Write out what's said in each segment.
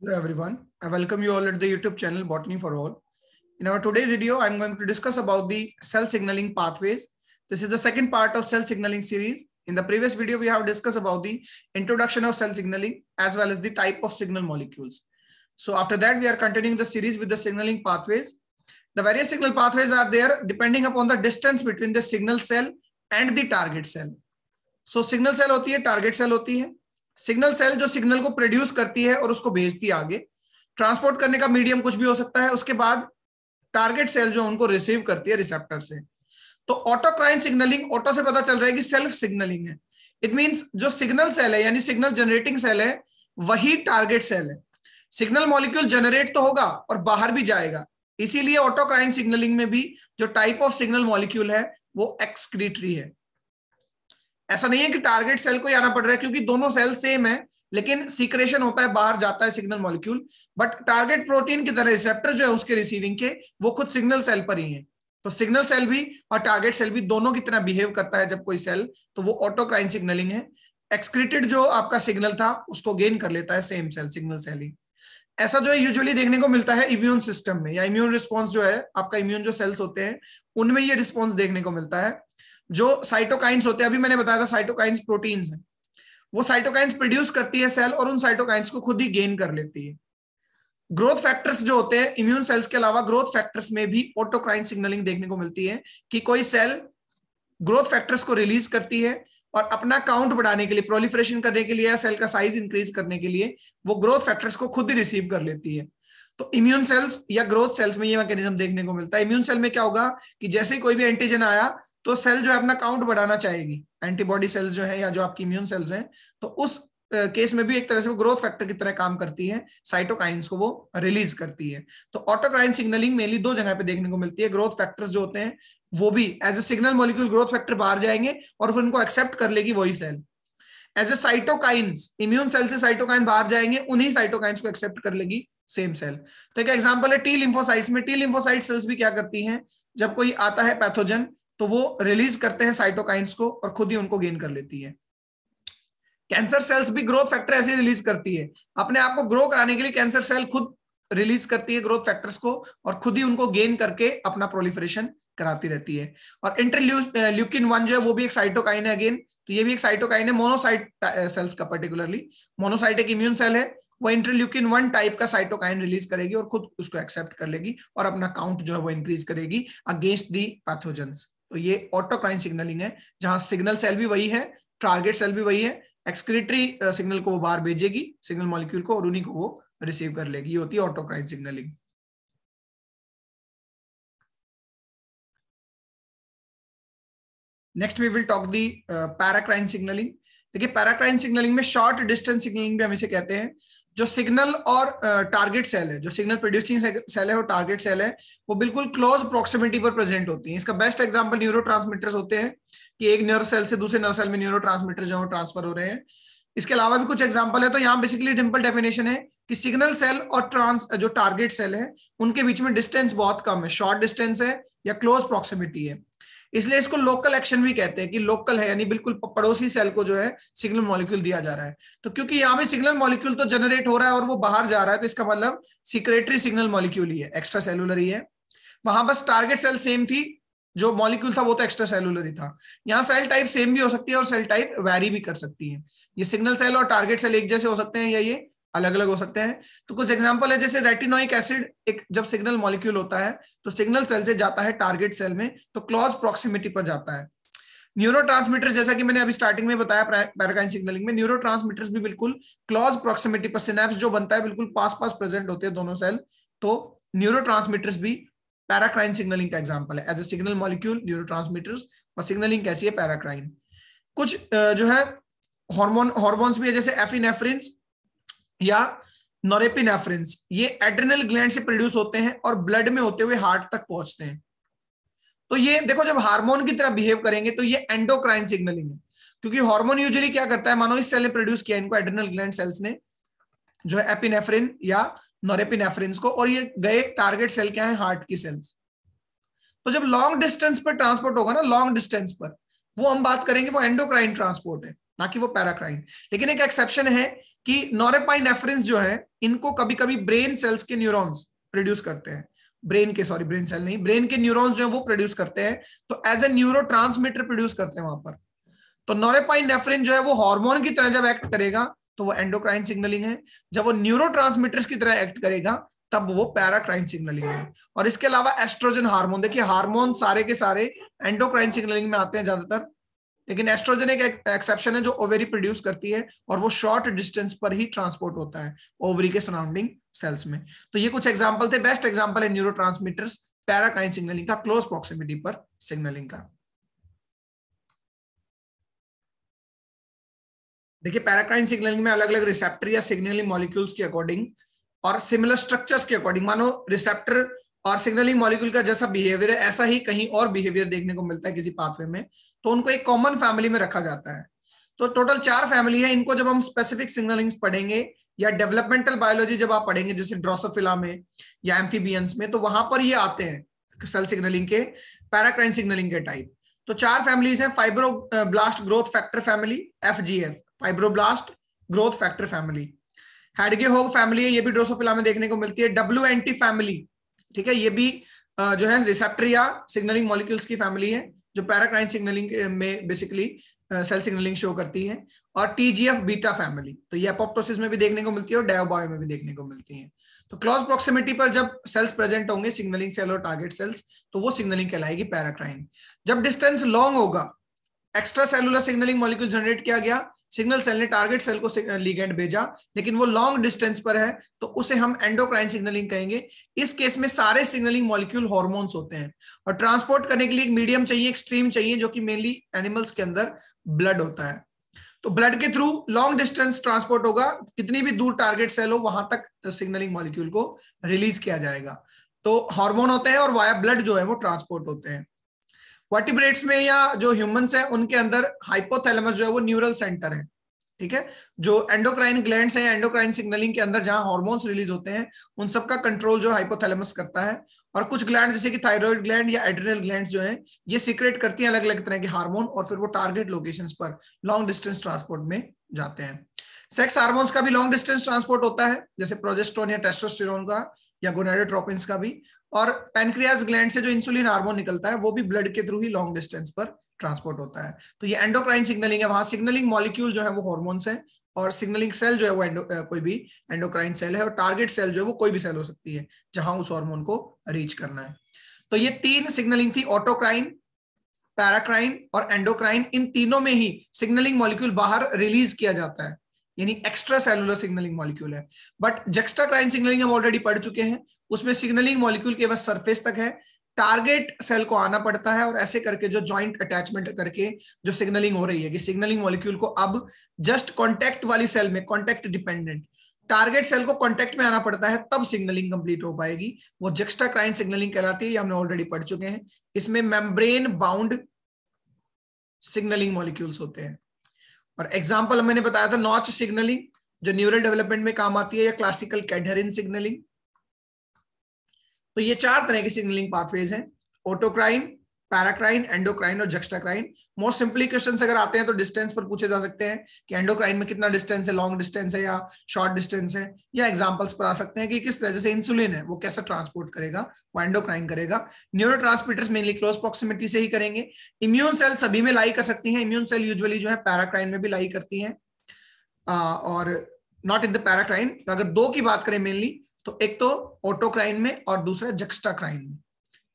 Hello everyone, I welcome you all at the YouTube channel Botany for All. In our today's video, I'm going to discuss about the cell signaling pathways. This is the second part of cell signaling series. In the previous video, we have discussed about the introduction of cell signaling as well as the type of signal molecules. So after that, we are continuing the series with the signaling pathways. The various signal pathways are there depending upon the distance between the signal cell and the target cell. So signal cell होती है, target cell होती है. Signal cell जो signal को produce करती है और उसको भेजती है आगे. ट्रांसपोर्ट करने का मीडियम कुछ भी हो सकता है. उसके बाद टारगेट सेल जो उनको रिसीव करती है रिसेप्टर से. तो ऑटोक्राइन सिग्नलिंग, ऑटो से पता चल रहा है कि सेल्फ सिग्नलिंग है. इट मींस जो सिग्नल सेल है यानी सिग्नल जनरेटिंग सेल है वही टारगेट सेल है. सिग्नल मॉलिक्यूल जनरेट तो होगा और बाहर भी जाएगा. इसीलिए ऑटोक्राइन सिग्नलिंग में भी जो टाइप ऑफ सिग्नल मॉलिक्यूल है वो एक्सक्रीटरी है. ऐसा नहीं है कि टारगेट सेल को ही आना पड़ रहा है, क्योंकि दोनों सेल सेम है लेकिन सीक्रेशन होता है, बाहर जाता है signal molecule. But target protein की तरह रिसेप्टर जो है उसके रिसीविंग के वो खुद सिग्नल सेल पर ही है. तो सिग्नल सेल भी और टारगेट सेल भी दोनों की तरह बिहेव करता है जब कोई सेल, तो वो ऑटोक्राइन सिग्नलिंग है. एक्सक्रीटेड जो आपका सिग्नल था उसको गेन कर लेता है सेम सेल, सिग्नल सेल ही. ऐसा जो है यूजुअली देखने को मिलता है इम्यून सिस्टम में, या इम्यून रिस्पॉन्स जो है आपका इम्यून जो सेल्स होते हैं उनमें ये रिस्पॉन्स देखने को मिलता है. जो साइटोकाइंस होते हैं, अभी मैंने बताया था साइटोकाइंस प्रोटीन्स हैं, वो साइटोकाइंस प्रोड्यूस करती है सेल और उन साइटोकाइंस को खुद ही गेन कर लेती है. ग्रोथ फैक्टर्स जो होते हैं इम्यून सेल्स के अलावा, ग्रोथ फैक्टर्स में भी ऑटोक्राइन सिग्नलिंग देखने को मिलती है कि कोई सेल ग्रोथ फैक्टर्स को रिलीज करती है और अपना काउंट बढ़ाने के लिए, प्रोलिफरेशन करने के लिए या सेल का साइज इंक्रीज करने के लिए वो ग्रोथ फैक्टर्स को खुद ही रिसीव कर लेती है. तो इम्यून सेल्स या ग्रोथ सेल्स में ये मैकेनिज्म देखने को मिलता है. इम्यून सेल में क्या होगा कि जैसे ही कोई भी एंटीजन आया तो सेल जो है अपना काउंट बढ़ाना चाहेगी, एंटीबॉडी सेल्स जो है या जो आपकी इम्यून सेल्स हैं, तो उस केस में भी एक तरह से वो ग्रोथ फैक्टर की तरह काम करती है, साइटोकाइंस को वो रिलीज करती है. तो ऑटोक्राइन सिग्नलिंग मेनली दो जगह पे देखने को मिलती है. ग्रोथ फैक्टर्स जो होते हैं वो भी as a signal molecule growth factor बाहर जाएंगे और फिर उनको एक्सेप्ट कर लेगी वही cell. As a cytokines, immune cell से साइटोकाइन बाहर जाएंगे, उन्हीं साइटोकाइंस को एक्सेप्ट कर लेगी सेम सेल. तो एक एग्जांपल है टी लिम्फोसाइट्स में. टी लिम्फोसाइट सेल्स भी क्या करती हैं, जब कोई आता है पैथोजन तो वो रिलीज करते हैं साइटोकाइंस को और खुद ही उनको गेन कर लेती है. कैंसर सेल्स भी ग्रोथ फैक्टर ऐसे रिलीज करती है, अपने आप को ग्रो कराने के लिए कैंसर सेल खुद रिलीज करती है ग्रोथ फैक्टर्स को और खुद ही उनको गेन करके अपना प्रोलिफरेशन कराती रहती है. और इंटरल्यूकिन 1 जो है वो भी एक साइटोकाइन है अगेन. तो ये भी एक साइटोकाइन है मोनोसाइट सेल्स का. पर्टिकुलरली मोनोसाइट एक इम्यून सेल है, वो इंटरल्यूकिन 1 टाइप का साइटोकाइन रिलीज करेगी और खुद उसको एक्सेप्ट कर लेगी और अपना काउंट जो है वो इंक्रीज करेगी अगेंस्ट दी पैथोजेंस. तो ये ऑटोक्राइन सिग्नलिंग है, जहां सिग्नल सेल भी वही है, टारगेट सेल भी वही है, एक्सक्रीटरी सिग्नल को वो बाहर भेजेगी सिग्नल मॉलिक्यूल को और उन्हीं को वो रिसीव कर लेगी. ये होती है autocrine signaling. Next we will talk the paracrine signaling. देखिए पैराक्राइन सिग्नलिंग में शॉर्ट डिस्टेंस सिग्नलिंग भी हम इसे कहते हैं. जो सिग्नल और टारगेट सेल है, जो सिग्नल प्रोड्यूसिंग सेल है और टारगेट सेल है, वो बिल्कुल क्लोज प्रोक्सिमिटी पर प्रेजेंट होती है. इसका बेस्ट एग्जांपल न्यूरोट्रांसमीटर्स होते हैं कि एक न्यूरो सेल से दूसरे न्यूरो सेल में न्यूरोट्रांसमीटर जो है ट्रांसफर हो रहे हैं. इसके अलावा भी कुछ एग्जांपल है. तो यहाँ बेसिकली सिंपल डेफिनेशन है कि सिग्नल सेल और जो टारगेट सेल है उनके बीच में डिस्टेंस बहुत कम है, शॉर्ट डिस्टेंस है या क्लोज प्रोक्सिमिटी है. इसलिए इसको लोकल एक्शन भी कहते हैं कि लोकल है यानी बिल्कुल पड़ोसी सेल को जो है सिग्नल मॉलिक्यूल दिया जा रहा है. तो क्योंकि यहाँ पे सिग्नल मॉलिक्यूल तो जनरेट हो रहा है और वो बाहर जा रहा है, तो इसका मतलब सीक्रेटरी सिग्नल मॉलिक्यूल ही है, एक्स्ट्रा सेलुलर ही है. वहां बस टारगेट सेल सेम थी, जो मॉलिक्यूल था वो तो एक्स्ट्रा सेलुलर ही था. यहाँ सेल टाइप सेम भी हो सकती है और सेल टाइप वैरी भी कर सकती है. ये सिग्नल सेल और टारगेट सेल एक जैसे हो सकते हैं या ये अलग अलग हो सकते हैं. तो कुछ एग्जांपल है, जैसे रेटिनोइक एसिड एक जब सिग्नल मॉलिक्यूल होता है तो सिग्नल सेल से जाता है टारगेट सेल में, तो क्लोज प्रोक्सिमिटी पर जाता है. न्यूरोट्रांसमीटर्स, जैसा कि मैंने अभी स्टार्टिंग में बताया पैराक्राइन सिग्नलिंग में, न्यूरोट्रांसमीटर्स भी बिल्कुल क्लोज प्रोक्सिमिटी पर, सिनेप्स जो बनता है बिल्कुल पास पास प्रेजेंट होते हैं दोनों सेल. तो न्यूरोट्रांसमीटर्स भी पैराक्राइन सिग्नलिंग का एग्जांपल है. As a signal molecule neurotransmitters, और सिग्नलिंग कैसी है, पैराक्राइन. कुछ जो है हॉर्मोन्स भी है, जैसे एफिनेफ्रिन या नॉरेपिनेफ्रिन. ये एड्रिनल ग्लैंड से प्रोड्यूस होते हैं और ब्लड में होते हुए हार्ट तक पहुंचते हैं. तो ये देखो जब हार्मोन की तरह बिहेव करेंगे तो ये एंडोक्राइन सिग्नलिंग है, क्योंकि हार्मोन यूजुअली क्या करता है, मानो इस सेल ने प्रोड्यूस किया इनको, एड्रिनल ग्लैंड सेल्स ने, जो है एपिनेफ्रिन या नॉरेपिनेफ्रिन को, और ये गए टारगेट सेल क्या है, हार्ट की सेल्स. तो जब लॉन्ग डिस्टेंस पर ट्रांसपोर्ट होगा ना, लॉन्ग डिस्टेंस पर, वो हम बात करेंगे वो एंडोक्राइन ट्रांसपोर्ट है, ना कि वो पैराक्राइन. लेकिन एक एक्सेप्शन है कि नॉरेपाइनेफ्रिन जो है इनको कभी कभी ब्रेन सेल्स के न्यूरॉन्स प्रोड्यूस करते हैं, ब्रेन सेल नहीं, ब्रेन के न्यूरॉन्स जो है वो प्रोड्यूस करते हैं, तो एज ए न्यूरोट्रांसमीटर प्रोड्यूस करते हैं वहां पर। तो नॉरेपाइनेफ्रिन जो है वो हार्मोन की तरह जब एक्ट करेगा तो वो एंडोक्राइन सिग्नलिंग है, जब वो न्यूरोट्रांसमीटर्स की तरह एक्ट करेगा तब वो पैराक्राइन सिग्नलिंग है। और इसके अलावा एस्ट्रोजन हार्मोन, देखिए हार्मोन सारे के सारे एंडोक्राइन सिग्नलिंग में आते हैं ज्यादातर, लेकिन एस्ट्रोजन एक एक्सेप्शन है जो ओवेरी प्रोड्यूस करती है और वो शॉर्ट डिस्टेंस पर ही ट्रांसपोर्ट होता है ओवरी के सराउंडिंग सेल्स में। तो ये कुछ एग्जांपल थे, बेस्ट एग्जांपल है न्यूरोट्रांसमीटर्स पैराकाइन सिग्नलिंग का, क्लोज प्रॉक्सिमिटी पर सिग्नलिंग का। देखिए पैराकाइन सिग्नलिंग में अलग अलग रिसेप्टर या सिग्नलिंग मॉलिक्यूल्स के अकॉर्डिंग और सिमिलर स्ट्रक्चर्स के अकॉर्डिंग, मानो रिसेप्टर और सिग्नलिंग मॉलिक्यूल का जैसा बिहेवियर है ऐसा ही कहीं और बिहेवियर देखने को मिलता है किसी पाथवे में, तो उनको एक कॉमन फैमिली में रखा जाता है। तो टोटल 4 फैमिली है, इनको जब हम स्पेसिफिक सिग्नलिंग्स पढ़ेंगे या डेवलपमेंटल बायोलॉजी जब आप पढ़ेंगे जैसे ड्रोसोफिला में या एम्फीबियंस में, तो वहां पर ये आते हैं सेल सिग्नलिंग के पैराकाइन सिग्नलिंग के टाइप। तो 4 फैमिलीज हैं, fibroblast growth factor family FGF, fibroblast growth factor family. Hedgehog family है, ये भी ड्रोसोफिला में देखने को मिलती है। WNT फैमिली, ठीक है, ये भी जो है रिसेप्टर या सिग्नलिंग मॉलिक्यूल्स की फैमिली है जो पैराकाइन सिग्नलिंग में बेसिकली सेल सिग्नलिंग शो करती है। और TGF बीटा फैमिली, तो ये एपोप्टोसिस में भी देखने को मिलती है और डायोबायो में भी देखने को मिलती है। तो क्लोज प्रॉक्सिमिटी पर जब सेल्स प्रेजेंट होंगे सिग्नलिंग सेल और टारगेट सेल्स, तो वो सिग्नलिंग कहलाएगी पैराकाइन। जब डिस्टेंस लॉन्ग होगा, extra cellular signalling molecule generate किया गया, सिग्नल सेल ने टारगेट सेल को लिगेंड भेजा, लेकिन वो लॉन्ग डिस्टेंस पर है, तो उसे हम एंडोक्राइन सिग्नलिंग कहेंगे। इस केस में सारे सिग्नलिंग मॉलिक्यूल हार्मोन्स होते हैं और ट्रांसपोर्ट करने के लिए एक मीडियम चाहिए, एक स्ट्रीम चाहिए, जो कि मेनली एनिमल्स के अंदर ब्लड होता है। तो ब्लड के थ्रू लॉन्ग डिस्टेंस ट्रांसपोर्ट होगा, कितनी भी दूर टारगेट सेल हो वहां तक सिग्नलिंग मॉलिक्यूल को रिलीज किया जाएगा। तो हार्मोन होते हैं और वाया ब्लड जो है वो ट्रांसपोर्ट होते हैं। वर्टिब्रेट्स में या जो ह्यूमंस है उनके अंदर हाइपोथैलेमस जो है वो न्यूरल सेंटर है, ठीक है। जो एंडोक्राइन ग्लैंड्स हैं, एंडोक्राइन सिग्नलिंग के अंदर जहां हार्मोन्स रिलीज होते हैं, उन सबका कंट्रोल जो हाइपोथैलेमस करता है। और कुछ ग्लैंड जैसे कि थायराइड ग्लैंड या एड्रिनल ग्लैंड जो है ये सीक्रेट करती हैं अलग अलग तरह के हार्मोन और फिर वो टारगेट लोकेशंस पर लॉन्ग डिस्टेंस ट्रांसपोर्ट में जाते हैं। सेक्स हार्मोन्स का भी लॉन्ग डिस्टेंस ट्रांसपोर्ट होता है, जैसे प्रोजेस्टेरोन या टेस्टोस्टेरोन का या गोनाडोट्रोपिन्स का भी। और पैनक्रियास ग्लैंड से जो इंसुलिन हार्मोन निकलता है वो भी ब्लड के थ्रू ही लॉन्ग डिस्टेंस पर ट्रांसपोर्ट होता है। तो ये एंडोक्राइन सिग्नलिंग है, वहां सिग्नलिंग मॉलिक्यूल जो है वो हार्मोन्स है और सिग्नलिंग सेल जो है वो कोई भी एंडोक्राइन सेल है और टारगेट सेल जो है वो कोई भी सेल हो सकती है जहां उस हार्मोन को रीच करना है। तो ये 3 सिग्नलिंग थी, ऑटोक्राइन, पैराक्राइन और एंडोक्राइन। इन तीनों में ही सिग्नलिंग मॉलिक्यूल बाहर रिलीज किया जाता है, यानी एक्स्ट्रा सेलुलर सिग्नलिंग मॉलिक्यूल है। बट जक्स्टाक्राइन सिग्नलिंग हम ऑलरेडी पढ़ चुके हैं, उसमें सिग्नलिंग मॉलिक्यूल केवल सरफेस तक है, टारगेट सेल को आना पड़ता है और ऐसे करके जो जॉइंट अटैचमेंट करके जो सिग्नलिंग हो रही है कि सिग्नलिंग मॉलिक्यूल को अब जस्ट कॉन्टैक्ट वाली सेल में, कॉन्टैक्ट डिपेंडेंट टारगेट सेल को कॉन्टैक्ट में आना पड़ता है, तब सिग्नलिंग कंप्लीट हो पाएगी, वो जक्स्टाक्राइन सिग्नलिंग कहलाती है। ये हमने ऑलरेडी पढ़ चुके हैं। इसमें मेम्ब्रेन बाउंड सिग्नलिंग मॉलिक्यूल्स होते हैं। और एग्जाम्पल मैंने बताया था नॉच सिग्नलिंग जो न्यूरल डेवलपमेंट में काम आती है, या क्लासिकल कैडहेरिन सिग्नलिंग। तो ये 4 तरह की सिग्नलिंग पाथवेज हैं, ऑटोक्राइन, पैराक्राइन, एंडोक्राइन और जक्स्टाक्राइन। मोस्ट सिंपली क्वेश्चंस अगर आते हैं तो डिस्टेंस पर पूछे जा सकते हैं कि एंडोक्राइन में कितना डिस्टेंस है, लॉन्ग डिस्टेंस है या शॉर्ट डिस्टेंस है, या एग्जांपल्स पर आ सकते हैं कि किस तरह से इंसुलिन है वो कैसा ट्रांसपोर्ट करेगा, वो एंडोक्राइन करेगा। न्यूरोट्रांसमीटर्स मेनली क्लोज प्रॉक्सिमिटी से ही करेंगे। इम्यून सेल सभी में लाई कर सकती हैं, इम्यून सेल यूजुअली जो है पैराक्राइन में भी लाई करती हैं और नॉट इन द पैराक्राइन। अगर 2 की बात करें मेनली, तो एक तो ऑटोक्राइन में और दूसरा जक्स्टाक्राइन में।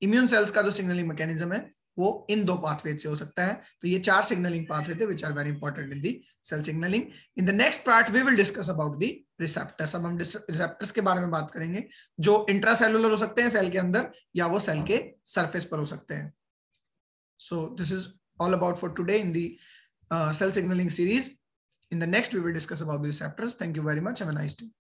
इम्यून सेल्स का जो सिग्नलिंग मैकेनिज्म है वो इन 2 पाथवे से हो सकता है। तो ये 4 सिग्नलिंग पाथवे थे which are very important in the cell signaling. In the next part we will discuss about the receptors. अब हम रिसेप्टर्स के बारे में बात करेंगे जो इंट्रासेलुलर हो सकते हैं सेल के अंदर, या वो सेल के सरफेस पर हो सकते हैं। So this is all about for today in the cell signaling series. In the next we will discuss about the receptors. Thank you very much. Have a nice day.